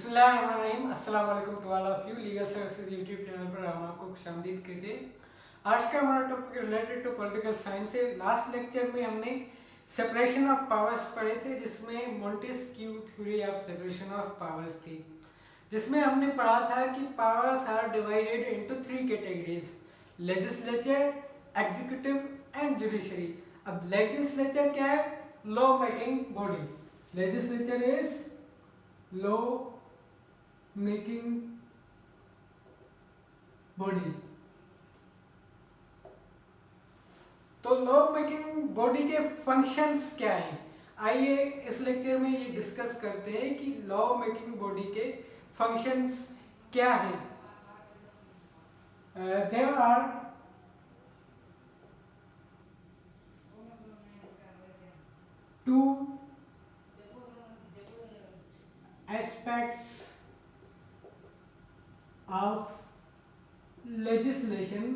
बिस्मिल्लाहिर्रहमानिर्रहीम। अस्सलाम वालेकुम to all of you. Legal services YouTube channel पर हम आपको खुशामदीद कहते हैं। आज का हमारा topic related to political science है। लास्ट लेक्चर में हमने सेपरेशन ऑफ पावर्स पढ़े थे, जिसमें Montesquieu theory of separation of powers थी, जिसमें हमने पढ़ा था कि powers are divided into three categories: legislature, executive and judiciary. अब लेजिस्लेचर क्या है? Law making body. Legislature is law making body. तो लॉ मेकिंग बॉडी के फंक्शंस क्या हैं? आइए इस लेक्चर में ये डिस्कस करते हैं कि लॉ मेकिंग बॉडी के फंक्शंस क्या हैं। There are two aspects of legislation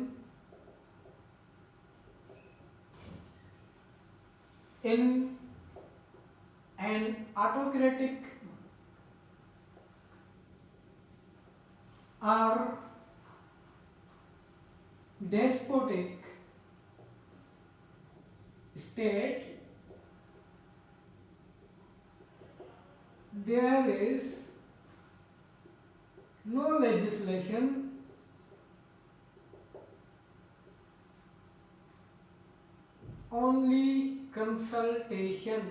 in an autocratic or despotic state. There is no legislation only consultation.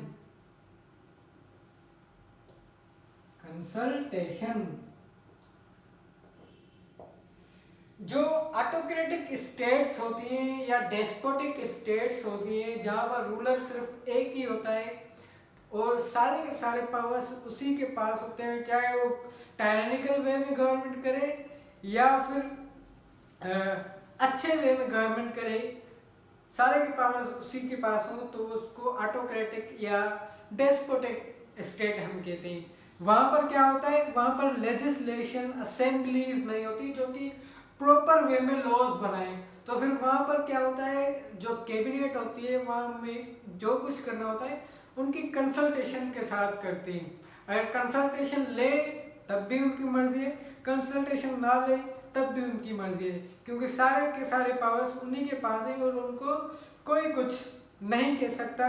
जो ऑटोक्रेटिक स्टेट्स होती हैं या डेस्पोटिक स्टेट्स होती हैं, जहां पर रूलर सिर्फ एक ही होता है और सारे के सारे पावर्स उसी के पास होते हैं, चाहे वो टायरेनिकल वे में गवर्नमेंट करे या फिर अच्छे वे में गवर्नमेंट करे, सारे के पावर्स उसी के पास हो, तो उसको ऑटोक्रेटिक या डेस्पोटिक स्टेट हम कहते हैं। वहां पर क्या होता है? वहां पर लेजिस्लेशन असेंबलीज नहीं होती जो कि प्रॉपर वे में लॉज बनाए। तो फिर वहां पर क्या होता है? जो कैबिनेट होती है, वहां में जो कुछ करना होता है उनकी कंसल्टेशन के साथ करते हैं। अगर कंसल्टेशन ले तब भी उनकी मर्जी है, कंसल्टेशन ना ले तब भी उनकी मर्जी है, क्योंकि सारे के सारे पावर्स उन्हीं के पास है और उनको कोई कुछ नहीं कह सकता।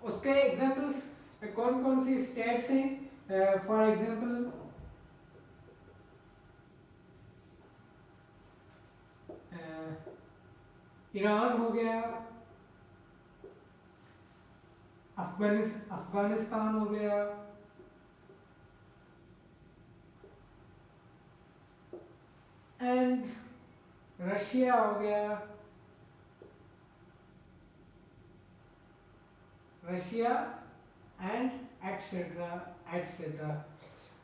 उसके एग्जांपल्स कौन कौन सी स्टेट्स हैं? फॉर एग्जांपल ईरान हो गया, अफगानिस्तान हो गया, एंड रशिया हो गया, Russia and etcetera etcetera.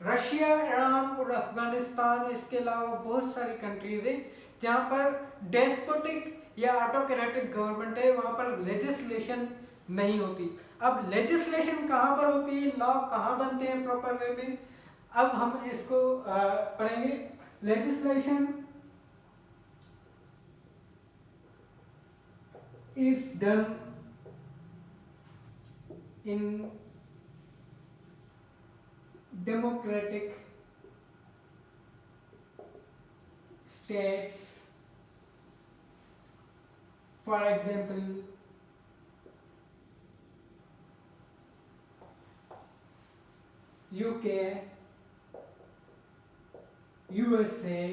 Russia, Iran और अफगानिस्तान, इसके अलावा बहुत सारी कंट्रीज है जहां पर डेस्पोटिक या ऑटोक्रेटिक गवर्नमेंट है, वहां पर लेजिस्लेशन नहीं होती। अब लेजिस्लेशन कहां पर होती है, लॉ कहां बनते हैं प्रॉपर वे में, अब हम इसको पढ़ेंगे। Legislation is done in democratic states. For example, UK, USA,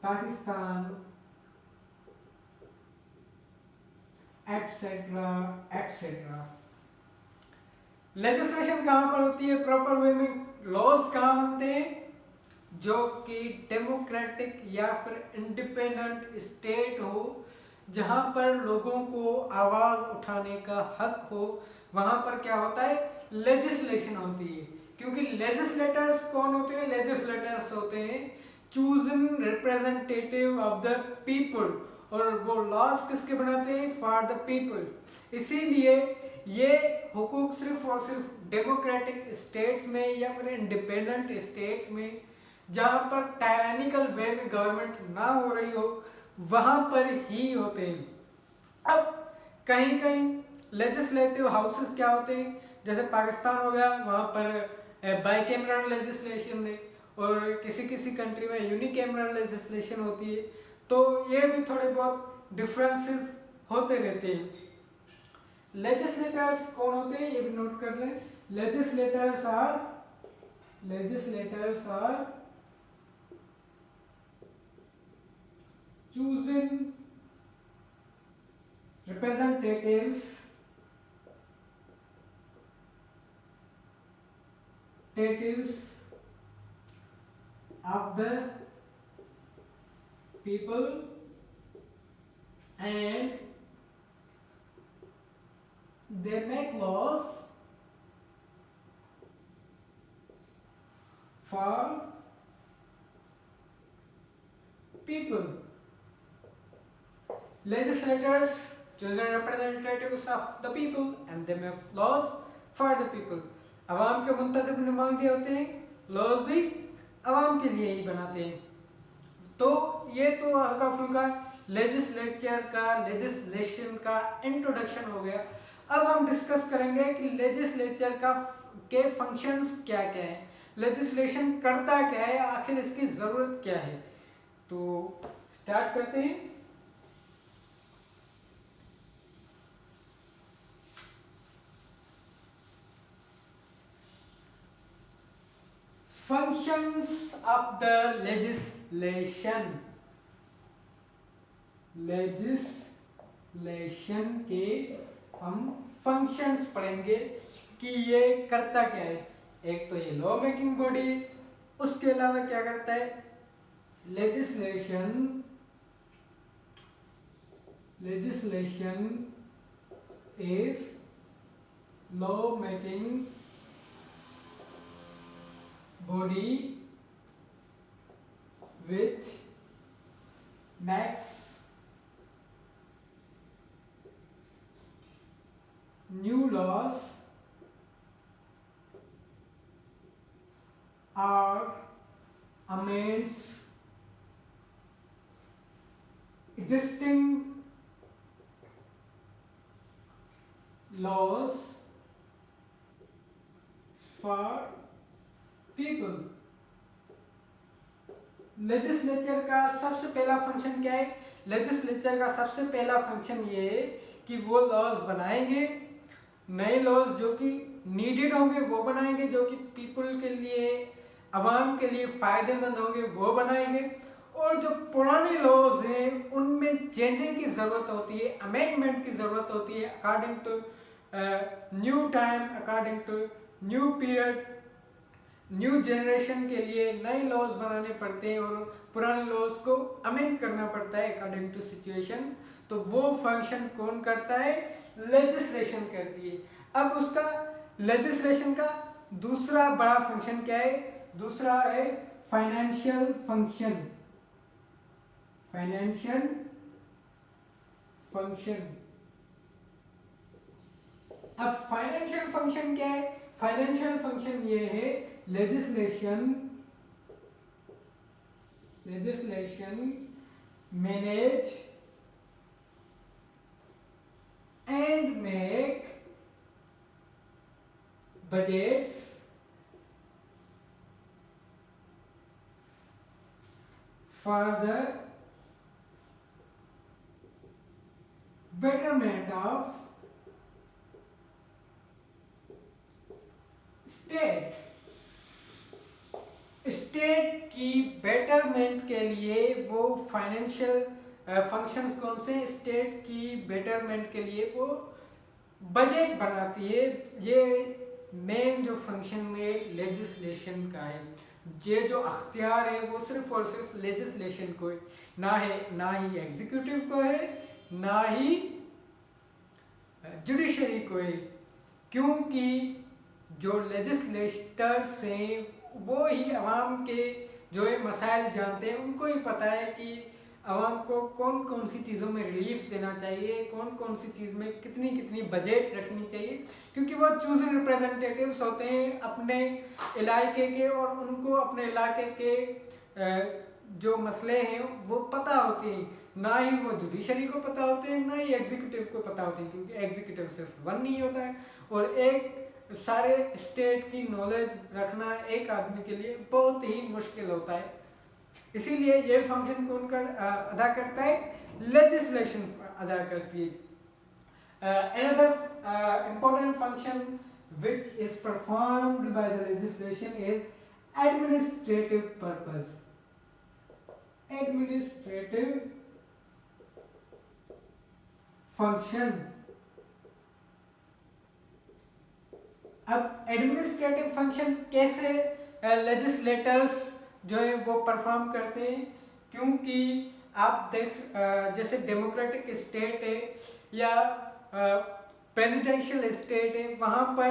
Pakistan, etc. etc. Legislation कहां पर होती है प्रॉपर वे में? लॉज कहां बनते हैं? जो कि डेमोक्रेटिक या फिर इंडिपेंडेंट स्टेट हो, जहां पर लोगों को आवाज उठाने का हक हो, वहां पर क्या होता है? लेजिस्लेशन होती है। क्योंकि लेजिस्लेटर्स कौन होते हैं? लेजिस्लेटर्स होते हैं chosen representative of the people, और वो लॉज किसके बनाते हैं? For the people. इसीलिए ये हुकूक सिर्फ और सिर्फ डेमोक्रेटिक स्टेट्स में या फिर इंडिपेंडेंट स्टेट्स में, जहां पर टायरानिकल वे में गवर्नमेंट ना हो रही हो, वहां पर ही होते हैं। अब कहीं कहीं लेजिस्लेटिव हाउसेस क्या होते हैं, जैसे पाकिस्तान हो गया, वहां पर बाइकैमरल लेजिस्लेशन है और किसी किसी कंट्री में यूनिकैमरल लेजिस्लेशन होती है। तो ये भी थोड़े बहुत डिफरेंसेस होते रहते हैं। लेजिस्लेटर्स कौन होते हैं ये भी नोट कर लें। Legislators are chosen representatives of the people and they make laws for people. Legislators chosen representatives of the people and they make laws for the people. अवाम के मुंतखब नुमाइंदे होते हैं, लॉज भी अवाम के लिए ही बनाते हैं। तो ये तो हल्का फुल्का लेजिस्लेशन का इंट्रोडक्शन हो गया। अब हम डिस्कस करेंगे कि लेजिस्लेचर के फंक्शंस क्या क्या है, लेजिस्लेशन करता क्या है, आखिर इसकी जरूरत क्या है। तो स्टार्ट करते हैं। फंक्शंस ऑफ द लेजिस्लेशन के हम फंक्शंस पढ़ेंगे कि ये करता क्या है। एक तो ये लॉ मेकिंग बॉडी, उसके अलावा क्या करता है legislation is law making body which makes new laws or amends existing laws for people. Legislature का सबसे पहला फंक्शन क्या है? लेजिस्लेचर का सबसे पहला फंक्शन ये है कि वो लॉज बनाएंगे, नए लॉज जो कि नीडेड होंगे वो बनाएंगे, जो कि पीपल के लिए, अवाम के लिए फायदेमंद होंगे वो बनाएंगे, और जो पुराने लॉज हैं उनमें चेंजिंग की जरूरत होती है, अमेंडमेंट की जरूरत होती है according to new time, according to new period, new generation के लिए नए लॉज बनाने पड़ते हैं और पुराने लॉज को अमेंड करना पड़ता है अकॉर्डिंग टू सिचुएशन। तो वो फंक्शन कौन करता है? लेजिस्लेशन करती है। अब उसका लेजिस्लेशन का दूसरा बड़ा फंक्शन क्या है? दूसरा है फाइनेंशियल फंक्शन। अब फाइनेंशियल फंक्शन क्या है? फाइनेंशियल फंक्शन ये है legislation manage and make budgets for the betterment of state की बेटरमेंट के लिए वो फाइनेंशियल फंक्शंस कौन से? स्टेट की बेटरमेंट के लिए वो बजट बनाती है। ये मेन जो फंक्शन में लेजिस्लेशन का है, ये जो अख्तियार है वो सिर्फ और सिर्फ लेजिस्लेशन को है, ना ही एग्जीक्यूटिव को है, ना ही जुडिशरी को है, क्योंकि जो लेजिस्लेटर्स हैं वो ही अवाम के जो है मसाइल जानते हैं। उनको ही पता है कि अवाम को कौन कौन सी चीज़ों में रिलीफ देना चाहिए, कौन कौन सी चीज़ में कितनी कितनी बजट रखनी चाहिए, क्योंकि वो चूजन रिप्रेजेंटेटिव्स होते हैं अपने इलाके के, और उनको अपने इलाके के जो मसले हैं वो पता होते हैं। ना ही वो जुडिशरी को पता होते हैं, ना ही एग्जीक्यूटिव को पता होते हैं, क्योंकि एग्जीक्यूटिव सिर्फ वन नहीं होता है और एक सारे स्टेट की नॉलेज रखना एक आदमी के लिए बहुत ही मुश्किल होता है। इसीलिए ये फंक्शन कौन अदा करता है, लेजिस्लेशन अदा करती है। Another important function which is performed by the legislation is administrative purpose, administrative function। अब एडमिनिस्ट्रेटिव फंक्शन कैसे लेजिस्लेटर्स जो है वो परफॉर्म करते हैं, क्योंकि आप जैसे डेमोक्रेटिक स्टेट है या प्रेसिडेंशियल स्टेट है, वहाँ पर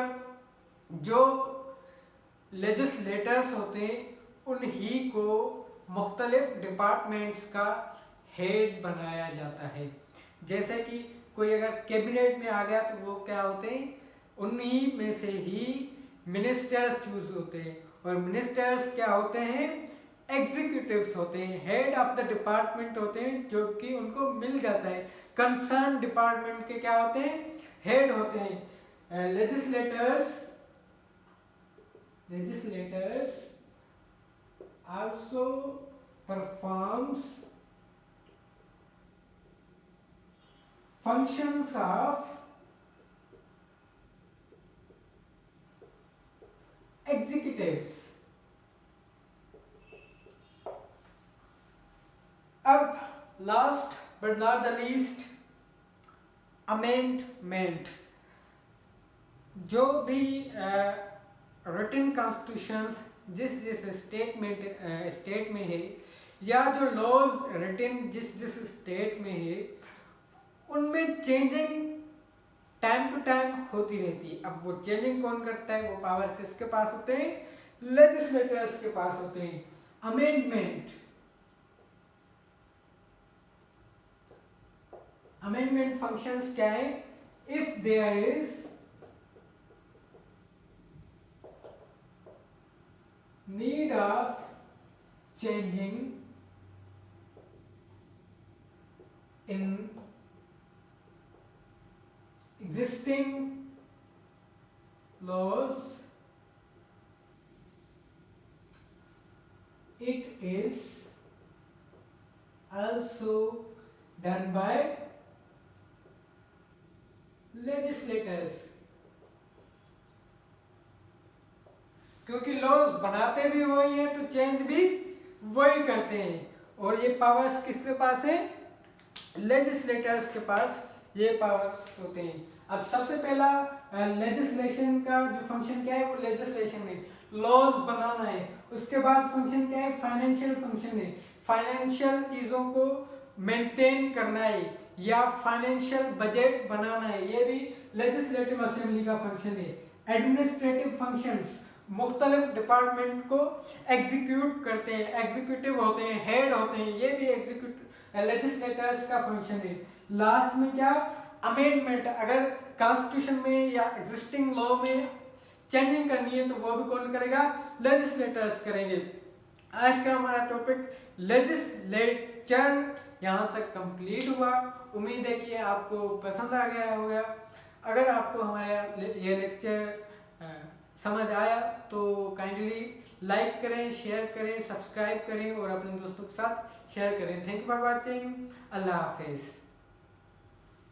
जो लेजिस्लेटर्स होते हैं उन्हीं को मुख्तलिफ डिपार्टमेंट्स का हेड बनाया जाता है। जैसे कि कोई अगर कैबिनेट में आ गया तो वो क्या होते हैं, उन्हीं में से ही मिनिस्टर्स चूज होते हैं, और मिनिस्टर्स क्या होते हैं, एग्जीक्यूटिव्स होते हैं, हेड ऑफ द डिपार्टमेंट होते हैं, जो कि उनको मिल जाता है। कंसर्न डिपार्टमेंट के क्या होते हैं, हेड होते हैं। Legislators also performs functions of executives। अब last but not the least, amendment. जो भी रिटन कॉन्स्टिट्यूशंस जिस स्टेट में है, या जो लॉज रिटन जिस स्टेट में है, उनमें चेंजिंग टाइम टू टाइम होती रहती है। अब वो चेंजिंग कौन करता है, वो पावर किसके पास होते हैं, लेजिस्लेटर्स के पास होते हैं। अमेंडमेंट फंक्शंस क्या है, if there is need of changing in existing laws, it is also done by legislators। क्योंकि लॉज बनाते भी वही हैं तो चेंज भी वही करते हैं, और ये पावर्स किसके पास है, लेजिस्लेटर्स के पास ये पावर्स होते हैं। अब सबसे पहला लेजिस्लेशन का जो फंक्शन क्या है, वो लेजिस्लेशन है, लॉज बनाना है। उसके बाद फंक्शन क्या है, फाइनेंशियल फंक्शन है, फाइनेंशियल चीजों को मेंटेन करना है या फाइनेंशियल बजट बनाना है, ये भी लेजिस्लेटिव असेंबली का फंक्शन है। एडमिनिस्ट्रेटिव फंक्शंस, मुख्तलिफ डिपार्टमेंट को एग्जीक्यूट करते हैं, एग्जीक्यूटिव होते हैं, हेड होते हैं, ये भी एग्जीक्यूटिव लेजिस्लेटर्स का फंक्शन है। लास्ट में क्या, अमेंडमेंट। अगर कॉन्स्टिट्यूशन में या एग्जिस्टिंग लॉ में चेंजिंग करनी है तो वो भी कौन करेगा, लेजिस्लेटर्स करेंगे। आज का हमारा टॉपिक लेजिस्लेचर यहाँ तक कंप्लीट हुआ। उम्मीद है कि आपको पसंद आ गया होगा। अगर आपको हमारा ये लेक्चर समझ आया तो काइंडली लाइक करें, शेयर करें, सब्सक्राइब करें और अपने दोस्तों के साथ शेयर करें। Thank you for watching. अल्लाह हाफिज़।